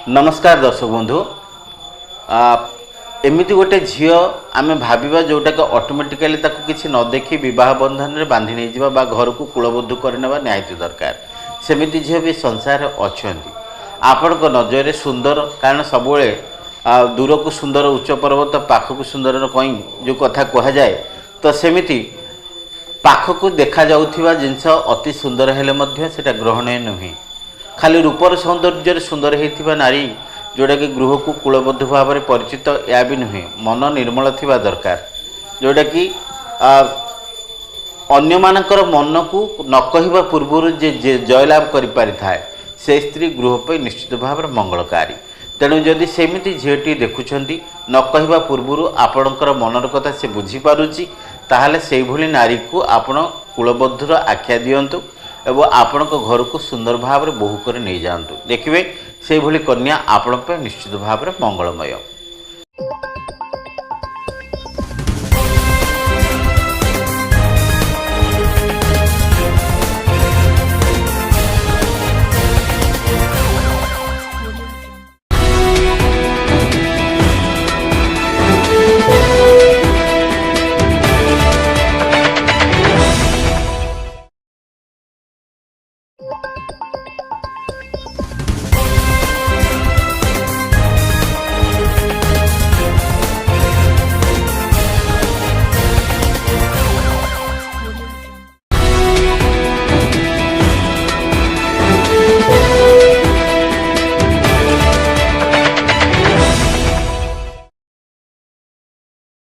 नमस्कार दर्शक बंधु एमती गोटे झील आम भाविबा जोटा कि ऑटोमेटिकली ताको किसी न देखी विवाह बंधन में बांधि नहीं जावा बा घर को कूलबद्ध करने निहायती दरकार सेमिति झील भी संसार अच्छा आपण नजर में सुंदर कारण सब दूर को सुंदर उच्च पर्वत पाखक सुंदर कई जो कथा कह जाए तो सेमिति पाखक देखा जाउथिबा जिनस अति सुंदर हेले मध्य सेटा ग्रहणीय नुहे खाली रूपर सौंदर्य सुंदर होता नारी जोटा कि गृह को कूलबद्ध भाव में परिचित या भी नुहे मन निर्मल थिबा दरकार जोटा कि अन्य मानकर मन को न कहवा पूर्व जे जयलाभ कर पारि थाए से स्त्री गृह पर निश्चित भाव में मंगलकारी तेणु जदि सेमिति झीटी देखुंट न कहवा पूर्व आपणकर मनर कथा से बुझीपारुची ताहले से भली नारी को आपण कूलबद्धर आख्या दियंतु एवं आपण घर को सुंदर भाव में बोहू कर नहीं जातु देखिए से भली कन्या आपण निश्चित भाव में मंगलमय।